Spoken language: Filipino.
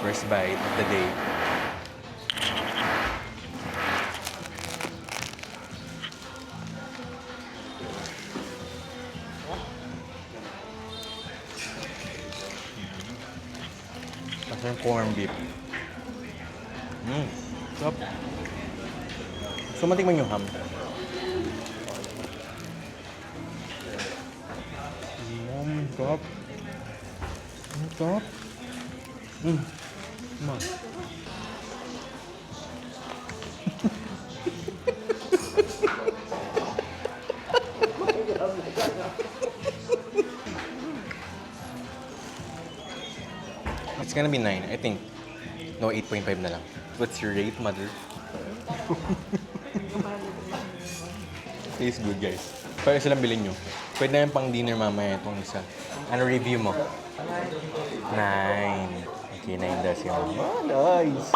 First bite of the day. Kasi yung corned beef. Sarap. So, matikman yung ham. Sarap. Sarap. Mas. It's gonna be 9, I think. No, 8.5 na lang. What's your rate, mother? Tastes good, guys. Kaya silang bilhin nyo. Pwede na yung pang dinner mamaya itong isa. Ano review mo? 9. Okay, 9 daw siya. Oh, nice!